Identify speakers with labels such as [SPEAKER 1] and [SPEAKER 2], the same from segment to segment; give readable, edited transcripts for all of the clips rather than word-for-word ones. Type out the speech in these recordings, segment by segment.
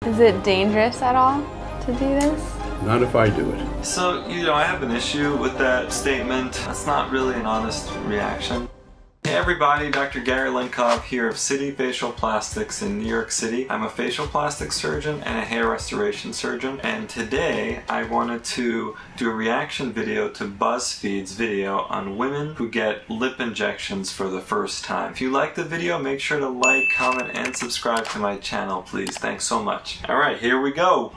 [SPEAKER 1] Is it dangerous at all to do this?
[SPEAKER 2] Not if I do it.
[SPEAKER 3] So, I have an issue with that statement. That's not really an honest reaction. Hey everybody, Dr. Gary Linkov here of City Facial Plastics in New York City. I'm a facial plastic surgeon and a hair restoration surgeon, and today I wanted to do a reaction video to BuzzFeed's video on women who get lip injections for the first time. If you like the video, make sure to like, comment, and subscribe to my channel, please. Thanks so much. Alright, here we go.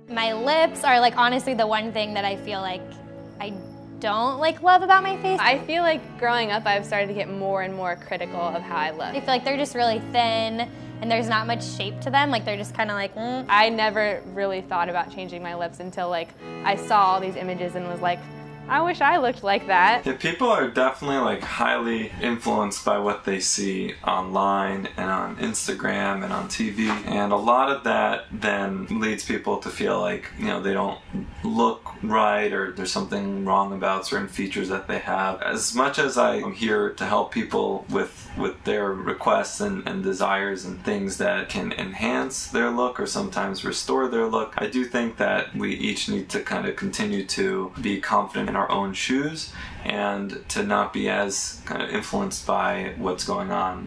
[SPEAKER 4] My lips are honestly the one thing that I feel like I don't love about my face.
[SPEAKER 1] I feel like growing up I've started to get more and more critical of how I look.
[SPEAKER 4] I feel like they're just really thin and there's not much shape to them. They're just kind of
[SPEAKER 1] I never really thought about changing my lips until I saw all these images and was like, I wish I looked like that.
[SPEAKER 3] Yeah, people are definitely highly influenced by what they see online and on Instagram and on TV, and a lot of that then leads people to feel like they don't look right or there's something wrong about certain features that they have. As much as I am here to help people with their requests and desires and things that can enhance their look or sometimes restore their look, I do think that we each need to kind of continue to be confident in our own shoes and to not be as kind of influenced by what's going on,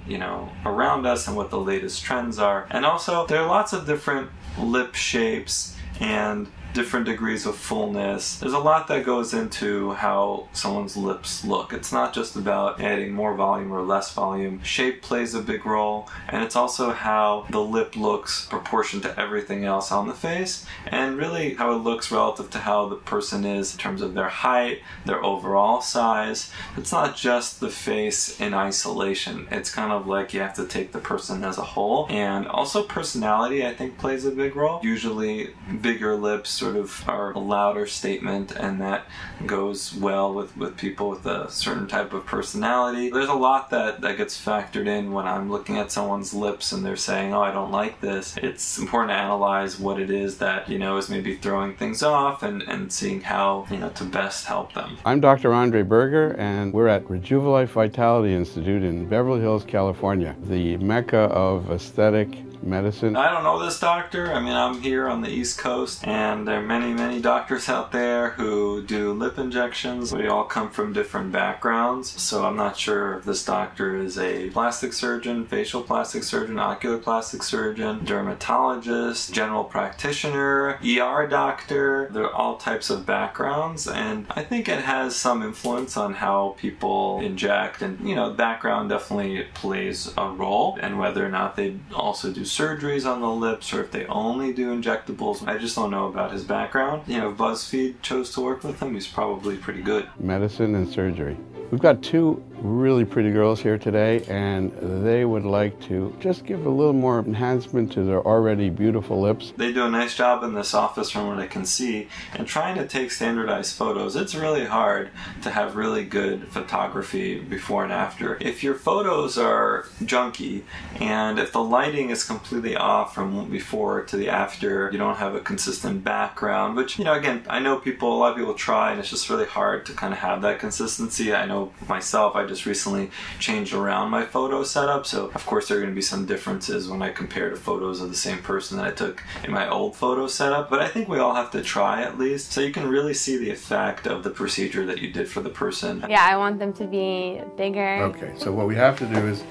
[SPEAKER 3] around us and what the latest trends are. And also, there are lots of different lip shapes and different degrees of fullness. There's a lot that goes into how someone's lips look. It's not just about adding more volume or less volume. Shape plays a big role, and it's also how the lip looks proportion to everything else on the face, and really how it looks relative to how the person is in terms of their height, their overall size. It's not just the face in isolation. It's kind of like you have to take the person as a whole. And also personality, I think, plays a big role. Usually bigger lips sort of are a louder statement, and that goes well with people with a certain type of personality. There's a lot that gets factored in when I'm looking at someone's lips and they're saying, oh, I don't like this. It's important to analyze what it is that is maybe throwing things off and seeing how to best help them.
[SPEAKER 2] I'm Dr. Andre Berger, and we're at Rejuve Vitality Institute in Beverly Hills, California, the mecca of aesthetic medicine.
[SPEAKER 3] I don't know this doctor. I'm here on the East Coast, and there are many doctors out there who do lip injections. We all come from different backgrounds, so I'm not sure if this doctor is a plastic surgeon, facial plastic surgeon, ocular plastic surgeon, dermatologist, general practitioner, ER doctor. There are all types of backgrounds, and I think it has some influence on how people inject, and background definitely plays a role, and whether or not they also do surgeries on the lips or if they only do injectables. I just don't know about his background. If BuzzFeed chose to work with him, he's probably pretty good.
[SPEAKER 2] Medicine and surgery. We've got two really pretty girls here today, and they would like to just give a little more enhancement to their already beautiful lips.
[SPEAKER 3] They do a nice job in this office from what I can see, and trying to take standardized photos. It's really hard to have really good photography before and after. If your photos are junky, and if the lighting is completely off from before to the after, you don't have a consistent background, which, again, I know a lot of people try, and it's just really hard to kind of have that consistency. I know myself, I just recently changed around my photo setup, so of course there are going to be some differences when I compare to photos of the same person that I took in my old photo setup, but I think we all have to try at least, so you can really see the effect of the procedure that you did for the person.
[SPEAKER 1] Yeah, I want them to be bigger.
[SPEAKER 2] Okay, so what we have to do is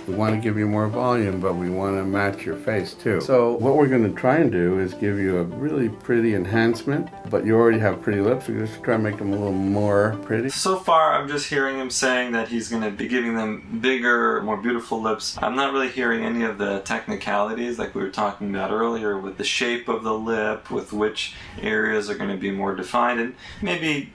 [SPEAKER 2] we want to give you more volume, but we want to match your face too. So what we're going to try and do is give you a really pretty enhancement, but you already have pretty lips, so we're just try to make them a little more pretty.
[SPEAKER 3] So far, I'm just hearing him saying that he's going to be giving them bigger, more beautiful lips. I'm not really hearing any of the technicalities like we were talking about earlier with the shape of the lip, with which areas are going to be more defined, and maybe,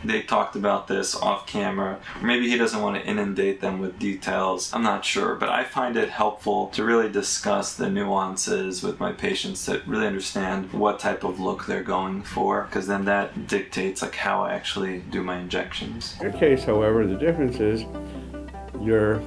[SPEAKER 3] they talked about this off camera, or maybe he doesn't want to inundate them with details. I'm not sure, but I find it helpful to really discuss the nuances with my patients to really understand what type of look they're going for, because then that dictates how I actually do my injections.
[SPEAKER 2] In your case, however, the difference is your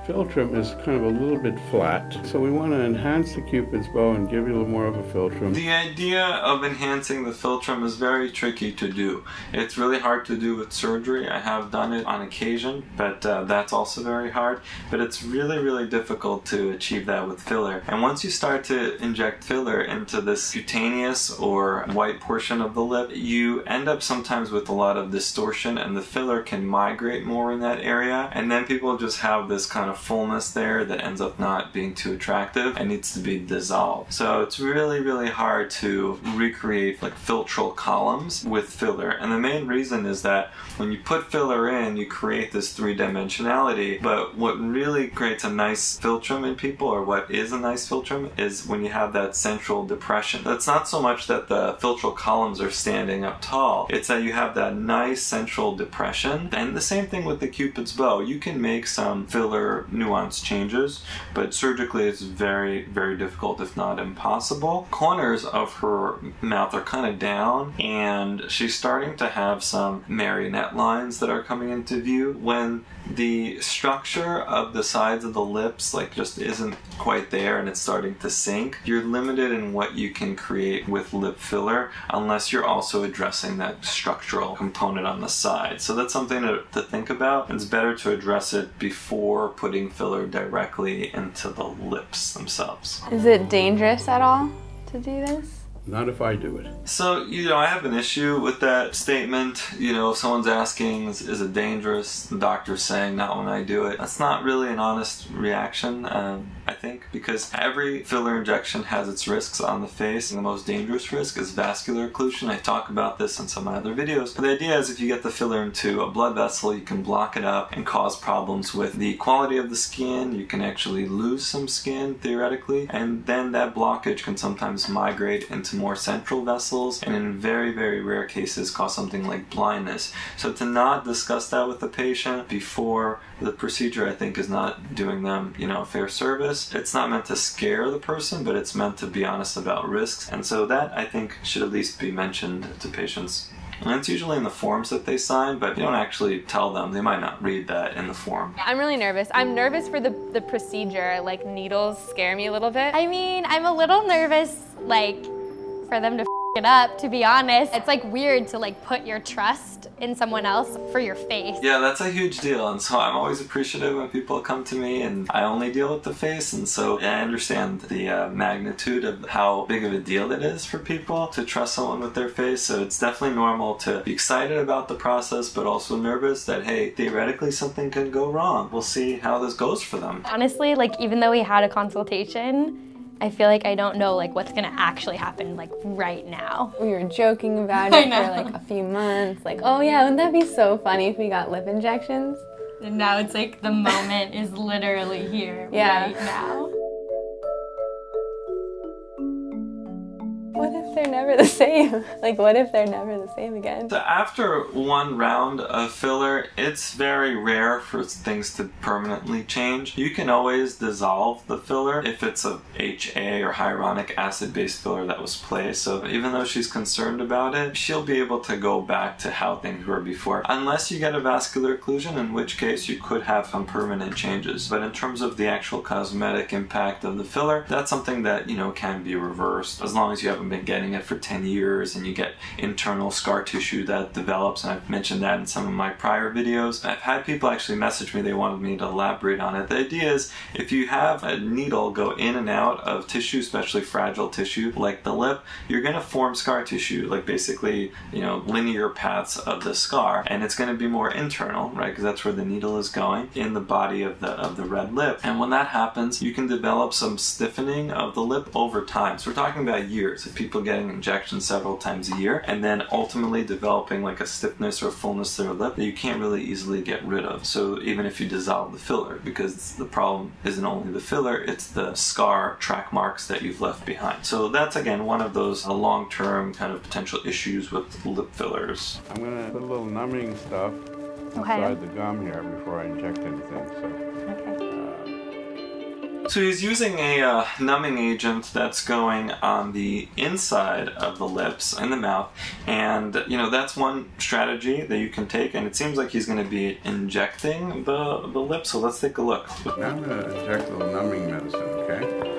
[SPEAKER 2] philtrum is kind of a little bit flat. So we want to enhance the Cupid's bow and give you a little more of a philtrum.
[SPEAKER 3] The idea of enhancing the philtrum is very tricky to do. It's really hard to do with surgery. I have done it on occasion, but that's also very hard. But it's really, really difficult to achieve that with filler. And once you start to inject filler into this cutaneous or white portion of the lip, you end up sometimes with a lot of distortion, and the filler can migrate more in that area. And then people just have this kind of fullness there that ends up not being too attractive and needs to be dissolved. So it's really, really hard to recreate like philtral columns with filler. And the main reason is that when you put filler in, you create this three-dimensionality. But what really creates a nice philtrum in people, or what is a nice philtrum, is when you have that central depression. That's not so much that the philtral columns are standing up tall, it's that you have that nice central depression. And the same thing with the Cupid's bow. You can make some filler nuance changes, but surgically it's very, very difficult, if not impossible. Corners of her mouth are kind of down, and she's starting to have some marionette lines that are coming into view. When the structure of the sides of the lips like just isn't quite there and it's starting to sink, you're limited in what you can create with lip filler unless you're also addressing that structural component on the side. So that's something to think about. It's better to address it before putting filler directly into the lips themselves.
[SPEAKER 1] Is it dangerous at all to do this?
[SPEAKER 2] Not if I do it.
[SPEAKER 3] So, I have an issue with that statement. If someone's asking, is it dangerous? The doctor's saying, not when I do it. That's not really an honest reaction, I think, because every filler injection has its risks on the face. And the most dangerous risk is vascular occlusion. I talk about this in some of my other videos. But the idea is if you get the filler into a blood vessel, you can block it up and cause problems with the quality of the skin. You can actually lose some skin, theoretically. And then that blockage can sometimes migrate into more central vessels, and in very, very rare cases cause something like blindness. So to not discuss that with the patient before the procedure, I think, is not doing them, a fair service. It's not meant to scare the person, but it's meant to be honest about risks. And so that, I think, should at least be mentioned to patients. And it's usually in the forms that they sign, but you don't actually tell them. They might not read that in the form.
[SPEAKER 1] I'm really nervous. I'm nervous for the procedure. Like, needles scare me a little bit.
[SPEAKER 4] I mean, I'm a little nervous, like, for them to it up, to be honest. It's like weird to like put your trust in someone else for your face.
[SPEAKER 3] Yeah, that's a huge deal, and so I'm always appreciative when people come to me, and I only deal with the face, and so I understand the magnitude of how big of a deal it is for people to trust someone with their face. So it's definitely normal to be excited about the process, but also nervous that, hey, theoretically something could go wrong. We'll see how this goes for them.
[SPEAKER 4] Honestly, like, even though we had a consultation, I feel like I don't know like what's gonna actually happen like right now.
[SPEAKER 1] We were joking about it for like a few months, like, oh yeah, wouldn't that be so funny if we got lip injections?
[SPEAKER 4] And now it's like the moment is literally here right now.
[SPEAKER 1] What if they're never the same? Like, what if they're never the same again?
[SPEAKER 3] So after one round of filler, it's very rare for things to permanently change. You can always dissolve the filler if it's a HA or hyaluronic acid-based filler that was placed. So even though she's concerned about it, she'll be able to go back to how things were before. Unless you get a vascular occlusion, in which case you could have some permanent changes. But in terms of the actual cosmetic impact of the filler, that's something that, can be reversed as long as you haven't been getting it for 10 years and you get internal scar tissue that develops, and I've mentioned that in some of my prior videos. I've had people actually message me, they wanted me to elaborate on it. The idea is if you have a needle go in and out of tissue, especially fragile tissue like the lip, you're going to form scar tissue, like basically, linear paths of the scar, and it's going to be more internal, right, because that's where the needle is going in the body of the red lip. And when that happens, you can develop some stiffening of the lip over time. So we're talking about years of people getting injections several times a year and then ultimately developing like a stiffness or fullness to their lip that you can't really easily get rid of. So even if you dissolve the filler, because the problem isn't only the filler, it's the scar track marks that you've left behind. So that's again one of those long-term kind of potential issues with lip fillers.
[SPEAKER 2] I'm going to put a little numbing stuff inside the gum here before I inject anything. So.
[SPEAKER 4] Okay.
[SPEAKER 3] So he's using a numbing agent that's going on the inside of the lips and the mouth, and that's one strategy that you can take, and it seems like he's going to be injecting the lips, so let's take a look.
[SPEAKER 2] Now I'm going to inject a little numbing medicine, okay?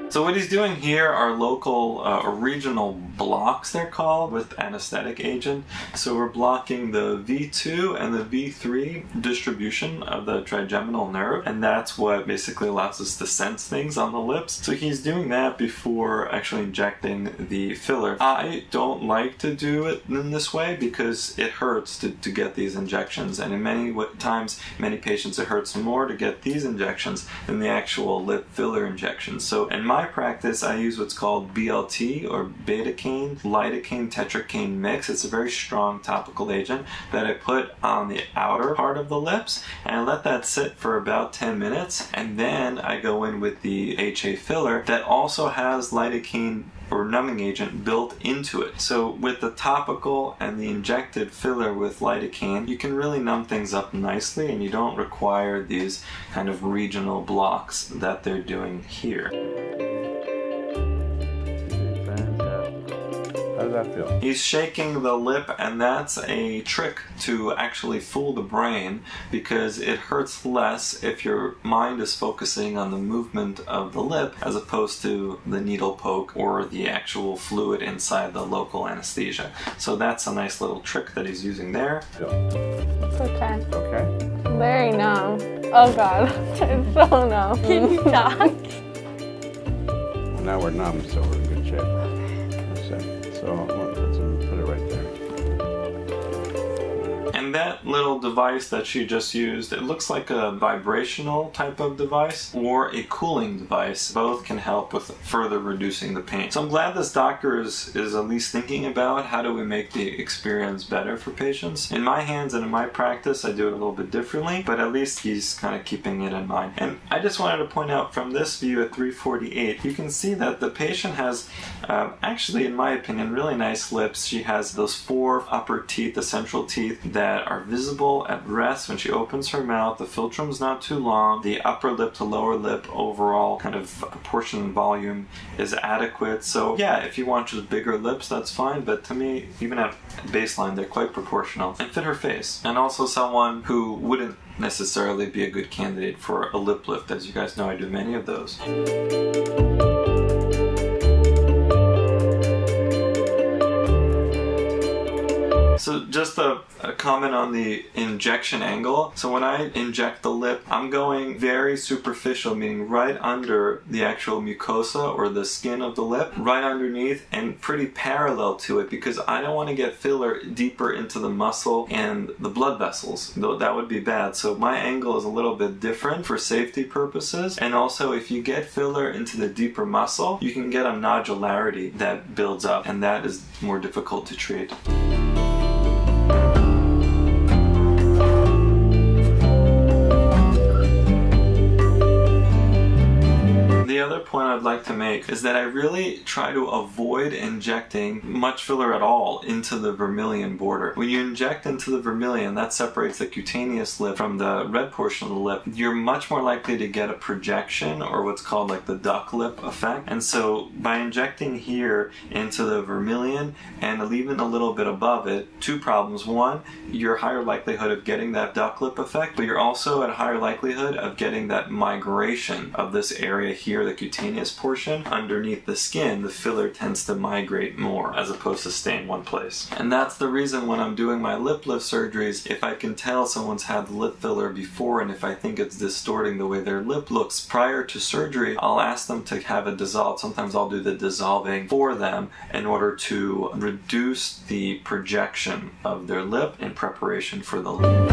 [SPEAKER 3] So what he's doing here are local or regional blocks, they're called, with anesthetic agent. So we're blocking the V2 and the V3 distribution of the trigeminal nerve, and that's what basically allows us to sense things on the lips. So he's doing that before actually injecting the filler. I don't like to do it in this way because it hurts to get these injections, and in many times, many patients, it hurts more to get these injections than the actual lip filler injections. So in my practice, I use what's called BLT, or BENZOCAINE, LIDOCAINE, TETRACAINE mix. It's a very strong topical agent that I put on the outer part of the lips, and I let that sit for about 10 minutes, and then I go in with the HA filler that also has lidocaine or numbing agent built into it. So with the topical and the injected filler with lidocaine, you can really numb things up nicely, and you don't require these kind of regional blocks that they're doing here.
[SPEAKER 2] How does that feel?
[SPEAKER 3] He's shaking the lip, and that's a trick to actually fool the brain, because it hurts less if your mind is focusing on the movement of the lip as opposed to the needle poke or the actual fluid inside the local anesthesia. So that's a nice little trick that he's using there.
[SPEAKER 1] It's okay.
[SPEAKER 2] Okay?
[SPEAKER 1] Very numb. Oh god, it's so numb.
[SPEAKER 4] Can you talk?
[SPEAKER 2] Well, now we're numb, so we're in good shape. So I'm going to put it right there.
[SPEAKER 3] And that little device that she just used, it looks like a vibrational type of device or a cooling device. Both can help with further reducing the pain. So I'm glad this doctor is at least thinking about how do we make the experience better for patients. In my hands and in my practice, I do it a little bit differently, but at least he's kind of keeping it in mind. And I just wanted to point out from this view at 348, you can see that the patient has actually, in my opinion, really nice lips. She has those 4 upper teeth, the central teeth, that are visible at rest when she opens her mouth. The philtrum's not too long. The upper lip to lower lip overall kind of proportion and volume is adequate. So yeah, if you want just bigger lips, that's fine, but to me, even at baseline, they're quite proportional and fit her face. And also someone who wouldn't necessarily be a good candidate for a lip lift. As you guys know, I do many of those. So just a comment on the injection angle. So when I inject the lip, I'm going very superficial, meaning right under the actual mucosa or the skin of the lip, right underneath and pretty parallel to it, because I don't want to get filler deeper into the muscle and the blood vessels, though that would be bad. So my angle is a little bit different for safety purposes. And also, if you get filler into the deeper muscle, you can get a nodularity that builds up, and that is more difficult to treat. The other point I'd like to make is that I really try to avoid injecting much filler at all into the vermilion border. When you inject into the vermilion, that separates the cutaneous lip from the red portion of the lip. You're much more likely to get a projection, or what's called like the duck lip effect. And so by injecting here into the vermilion and leaving a little bit above it, 2 problems. One, you're higher likelihood of getting that duck lip effect, but you're also at a higher likelihood of getting that migration of this area here, the cutaneous portion. Underneath the skin, the filler tends to migrate more as opposed to stay in one place. And that's the reason when I'm doing my lip lift surgeries, if I can tell someone's had lip filler before and if I think it's distorting the way their lip looks prior to surgery, I'll ask them to have it dissolved. Sometimes I'll do the dissolving for them in order to reduce the projection of their lip in preparation for the lip.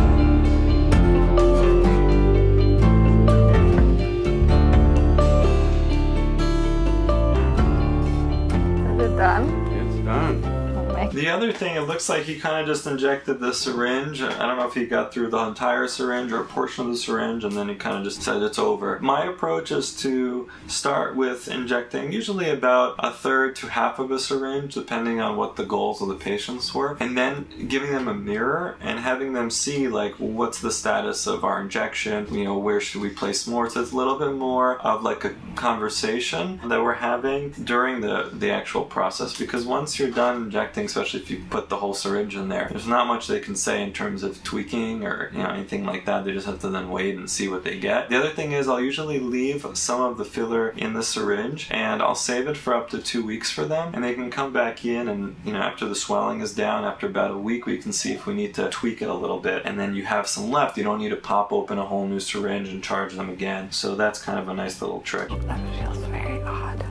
[SPEAKER 1] Done?
[SPEAKER 2] It's done.
[SPEAKER 1] Oh my
[SPEAKER 3] The The other thing, it looks like he kind of just injected the syringe. I don't know if he got through the entire syringe or a portion of the syringe, and then he kind of just said it's over. My approach is to start with injecting usually about a third to half of a syringe, depending on what the goals of the patients were, and then giving them a mirror and having them see like what's the status of our injection, you know, where should we place more. So it's a little bit more of like a conversation that we're having during the actual process, because once you're done injecting, especially if you put the whole syringe in there, there's not much they can say in terms of tweaking or, you know, anything like that. They just have to then wait and see what they get. The other thing is I'll usually leave some of the filler in the syringe and I'll save it for up to 2 weeks for them, and they can come back in and, you know, after the swelling is down, after about a week, we can see if we need to tweak it a little bit, and then you have some left. You don't need to pop open a whole new syringe and charge them again. So that's kind of a nice little trick.
[SPEAKER 1] That feels very odd.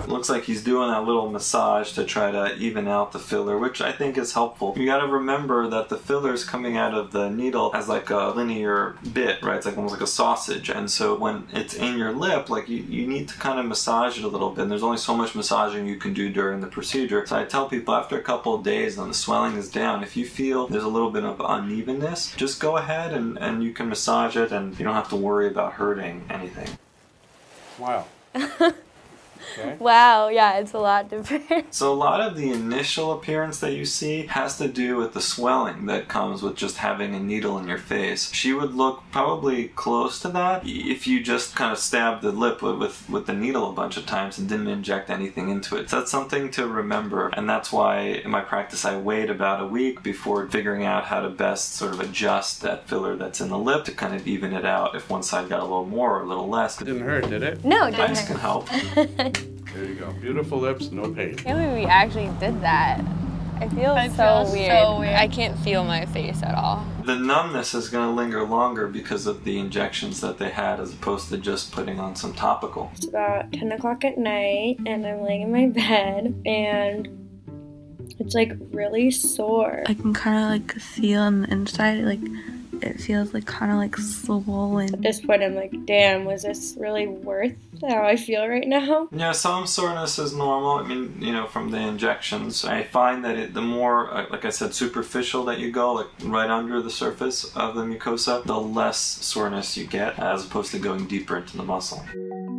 [SPEAKER 3] Looks like he's doing that little massage to try to even out the filler, which I think is helpful. You got to remember that the filler's coming out of the needle as like a linear bit, right? It's like almost like a sausage, and so when it's in your lip, like you need to kind of massage it a little bit, and there's only so much massaging you can do during the procedure. So I tell people after a couple of days when the swelling is down, if you feel there's a little bit of unevenness, just go ahead and you can massage it, and you don't have to worry about hurting anything.
[SPEAKER 2] Wow. Okay.
[SPEAKER 4] Wow, yeah, it's a lot different.
[SPEAKER 3] So a lot of the initial appearance that you see has to do with the swelling that comes with just having a needle in your face. She would look probably close to that if you just kind of stabbed the lip with the needle a bunch of times and didn't inject anything into it. So that's something to remember, and that's why in my practice I wait about a week before figuring out how to best sort of adjust that filler that's in the lip to kind of even it out if one side got a little more or a little less.
[SPEAKER 2] It didn't hurt, did it?
[SPEAKER 4] No, it didn't
[SPEAKER 3] Ice can help.
[SPEAKER 2] There you go. Beautiful lips, no pain.
[SPEAKER 1] I can't believe we actually did that. I feel so weird. I can't feel my face at all.
[SPEAKER 3] The numbness is going to linger longer because of the injections that they had as opposed to just putting on some topical.
[SPEAKER 5] It's about 10 o'clock at night and I'm laying in my bed and it's like really sore.
[SPEAKER 6] I can kind of like feel on the inside, like it feels like kind of like swollen.
[SPEAKER 5] At this point I'm like, damn, was this really worth how I feel right now?
[SPEAKER 3] Yeah, some soreness is normal. I mean, you know, from the injections. I find that the more, like I said, superficial that you go, like right under the surface of the mucosa, the less soreness you get as opposed to going deeper into the muscle.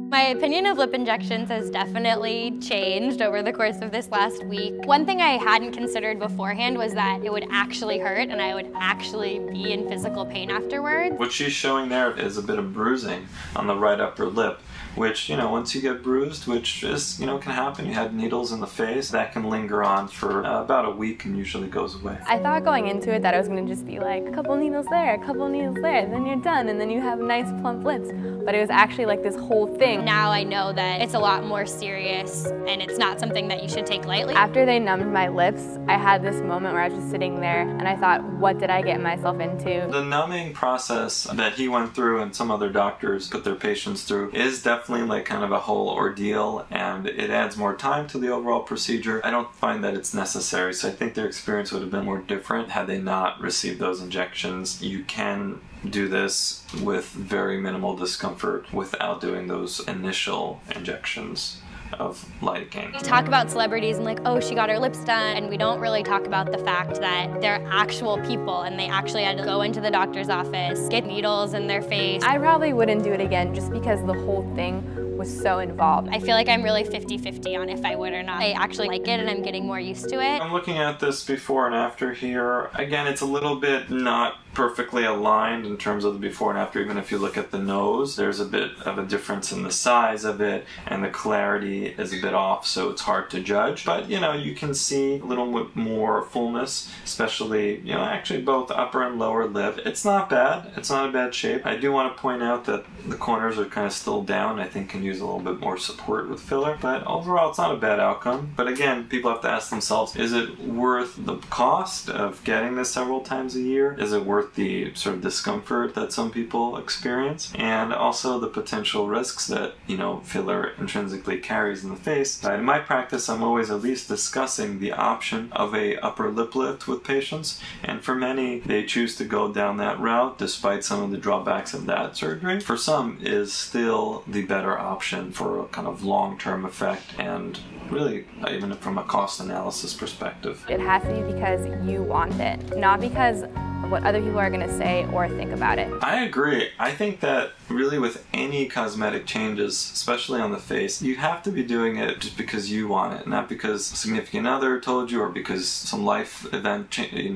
[SPEAKER 4] My opinion of lip injections has definitely changed over the course of this last week. One thing I hadn't considered beforehand was that it would actually hurt and I would actually be in physical pain afterwards.
[SPEAKER 3] What she's showing there is a bit of bruising on the right upper lip, which, you know, once you get bruised, which is, you know, can happen, you had needles in the face, that can linger on for about a week and usually goes away.
[SPEAKER 1] I thought going into it that it was going to just be like a couple needles there, a couple needles there, and then you're done, and then you have nice plump lips. But it was actually like this whole thing.
[SPEAKER 4] Now I know that it's a lot more serious and it's not something that you should take lightly.
[SPEAKER 1] After they numbed my lips, I had this moment where I was just sitting there and I thought, what did I get myself into?
[SPEAKER 3] The numbing process that he went through and some other doctors put their patients through is definitely like kind of a whole ordeal, and it adds more time to the overall procedure. I don't find that it's necessary, so I think their experience would have been more different had they not received those injections. You can do this with very minimal discomfort without doing those initial injections of lidocaine.
[SPEAKER 4] We talk about celebrities and like, oh, she got her lips done, and we don't really talk about the fact that they're actual people and they actually had to go into the doctor's office, get needles in their face.
[SPEAKER 1] I probably wouldn't do it again just because the whole thing was so involved.
[SPEAKER 4] I feel like I'm really 50-50 on if I would or not. I actually like it and I'm getting more used to it.
[SPEAKER 3] I'm looking at this before and after here. Again, it's a little bit not perfectly aligned in terms of the before and after. Even if you look at the nose, there's a bit of a difference in the size of it and the clarity is a bit off, so it's hard to judge. But, you know, you can see a little bit more fullness, especially, you know, actually both upper and lower lip. It's not bad. It's not a bad shape. I do want to point out that the corners are kind of still down. I think can use a little bit more support with filler, but overall it's not a bad outcome. But again, people have to ask themselves, is it worth the cost of getting this several times a year? Is it worth worth the sort of discomfort that some people experience, and also the potential risks that, you know, filler intrinsically carries in the face. In my practice, I'm always at least discussing the option of a upper lip lift with patients, and for many, they choose to go down that route despite some of the drawbacks of that surgery. For some, is still the better option for a kind of long-term effect, and really even from a cost analysis perspective.
[SPEAKER 1] It has to be because you want it, not because of what other people are going to say or think about it.
[SPEAKER 3] I agree. I think that really with any cosmetic changes, especially on the face, you have to be doing it just because you want it, not because a significant other told you or because some life event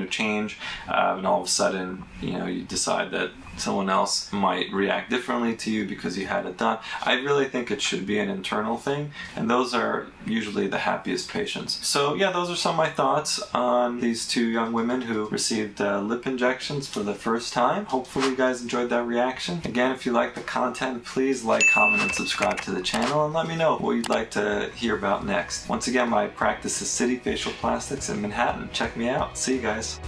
[SPEAKER 3] change, and all of a sudden, you know, you decide that someone else might react differently to you because you had it done. I really think it should be an internal thing, and those are usually the happiest patients. So yeah, those are some of my thoughts on these two young women who received lip injections for the first time. Hopefully you guys enjoyed that reaction. Again, if you like the content, please like, comment, and subscribe to the channel, and let me know what you'd like to hear about next. Once again, my practice is City Facial Plastics in Manhattan. Check me out. See you guys.